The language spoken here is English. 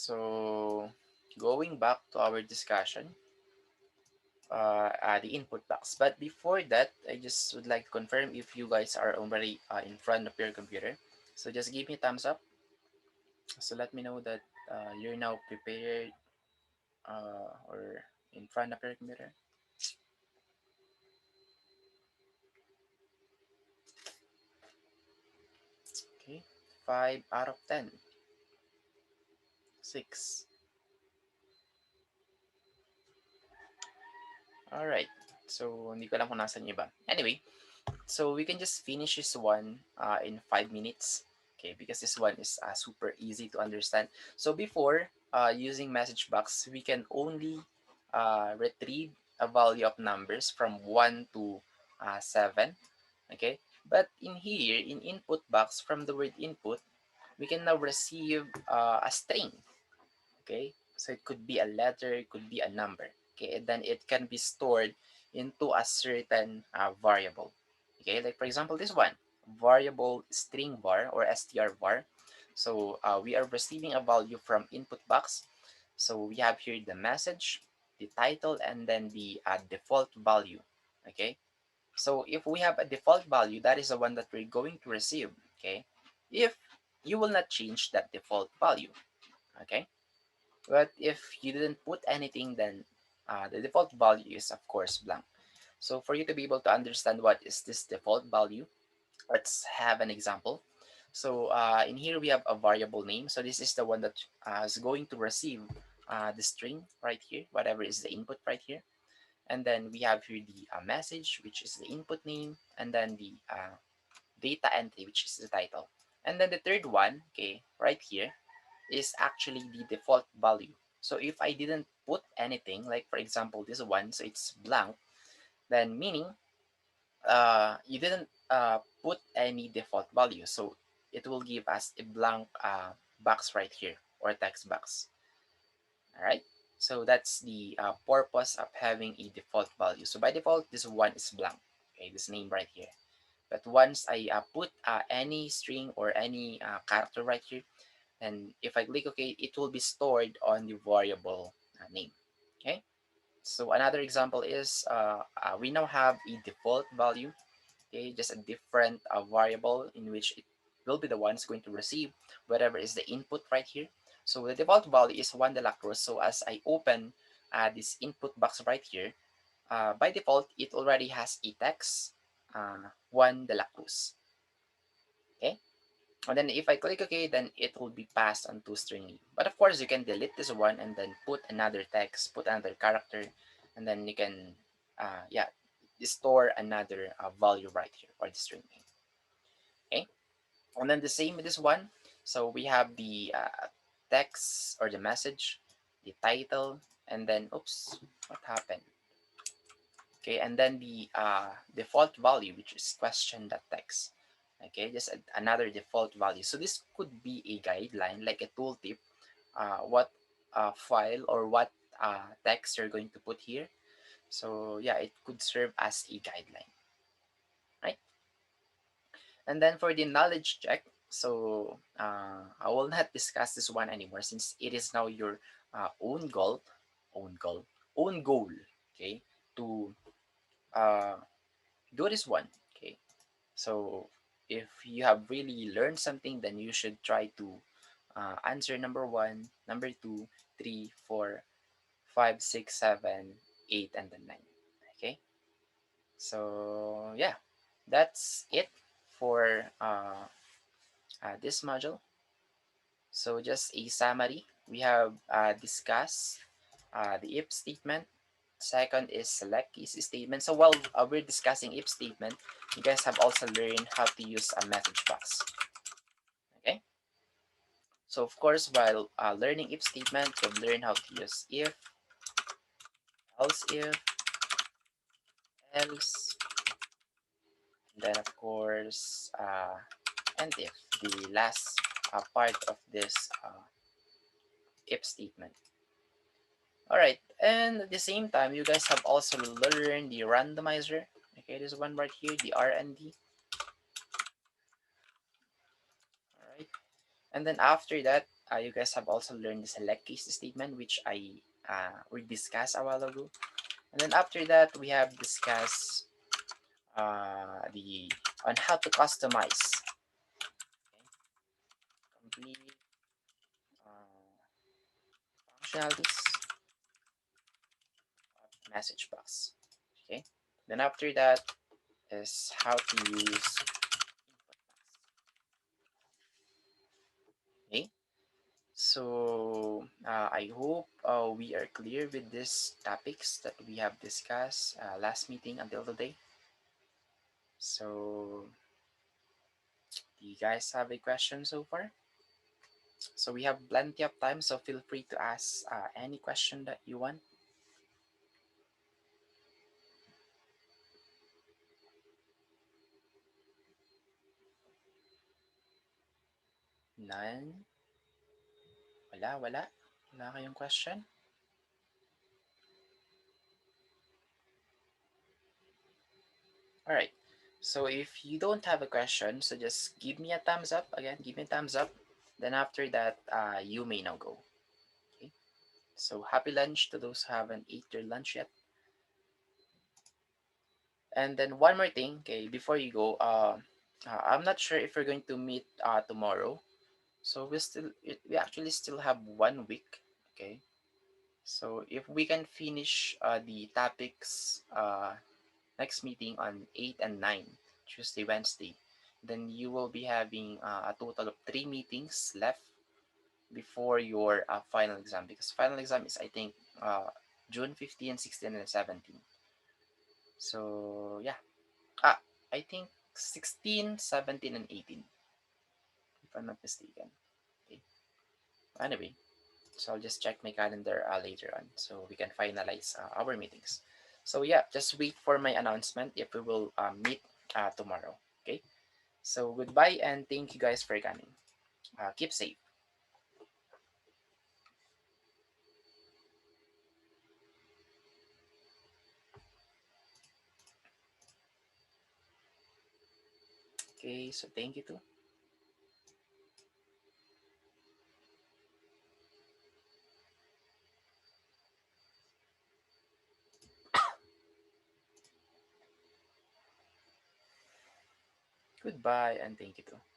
So going back to our discussion, the input box. But before that, I just would like to confirm if you guys are already in front of your computer. So just give me a thumbs up. So let me know that you're now prepared or in front of your computer. Okay, 5 out of 10. 6. Alright. So, hindi ko alam kung nasan yung iba. Anyway, so we can just finish this one in 5 minutes. Okay, because this one is super easy to understand. So before using message box, we can only retrieve a value of numbers from 1 to 7. Okay, but in here, in input box, from the word input, we can now receive a string. Okay, so it could be a letter, it could be a number. Okay, and then it can be stored into a certain variable. Okay, like for example this one, variable string var or str var. So we are receiving a value from input box. So we have here the message, the title, and then the default value. Okay, so if we have a default value, that is the one that we're going to receive. Okay, if you will not change that default value. Okay, but if you didn't put anything, then the default value is of course blank. So for you to be able to understand what is this default value, let's have an example. So in here we have a variable name. So this is the one that is going to receive the string right here, whatever is the input right here. And then we have here the message, which is the input name, and then the data entry, which is the title. And then the third one, okay, right here, is actually the default value. So if I didn't put anything, like for example this one, so it's blank, then meaning you didn't put any default value. So it will give us a blank box right here, or text box. All right. So that's the purpose of having a default value. So by default, this one is blank. Okay, this name right here. But once I put any string or any character right here, and if I click OK, it will be stored on the variable name. Okay. So another example is we now have a default value. Okay, just a different variable in which it will be the ones going to receive whatever is the input right here. So the default value is 1 de la Cruz. So as I open this input box right here, by default it already has a text 1 de la Cruz. Okay. And then if I click OK, then it will be passed on to string. But of course, you can delete this one and then put another text, put another character, and then you can, yeah, store another value right here for the string name. Okay, and then the same with this one. So we have the text or the message, the title, and then oops, what happened? Okay, and then the default value, which is question.text. Okay, just another default value. So this could be a guideline, like a tooltip, what file or what text you're going to put here. So yeah, it could serve as a guideline, right? And then for the knowledge check, so I will not discuss this one anymore since it is now your own goal, own goal, own goal, okay, to uh, do this one, okay. So if you have really learned something, then you should try to answer number 1, number 2, 3, 4, 5, 6, 7, 8, and then 9. Okay. So yeah, that's it for this module. So just a summary. We have discussed the if statement. Second is select case statement. So while we're discussing if statement, you guys have also learned how to use a message box. Okay. So of course, while learning if statement, you've learned how to use if, else if, else, and then of course, and if, the last part of this if statement. All right, and at the same time, you guys have also learned the randomizer. Okay, this one right here, the RND. All right, and then after that, you guys have also learned the select case statement, which we discussed a while ago. And then after that, we have discussed the on how to customize complete functionalities of message box. Okay. Then after that is how to use input box. Okay. So I hope we are clear with these topics that we have discussed last meeting until today. So do you guys have a question so far? So we have plenty of time, so feel free to ask any question that you want. None? Wala? Wala kayong question? Alright. So if you don't have a question, so just give me a thumbs up. Again, give me a thumbs up. Then after that, you may now go. Okay. So happy lunch to those who haven't ate their lunch yet. And then one more thing, okay, before you go, I'm not sure if we're going to meet tomorrow. So we actually still have 1 week. Okay. So if we can finish the topics next meeting on 8 and 9, Tuesday, Wednesday, then you will be having a total of 3 meetings left before your final exam, because final exam is, I think, June 15, 16, and 17. So yeah, ah, I think 16, 17, and 18, if I'm not mistaken. Okay. Anyway, so I'll just check my calendar later on so we can finalize our meetings. So yeah, just wait for my announcement if we will meet tomorrow. Okay. So goodbye and thank you guys for coming. Keep safe. Okay. So thank you too. Goodbye and thank you too.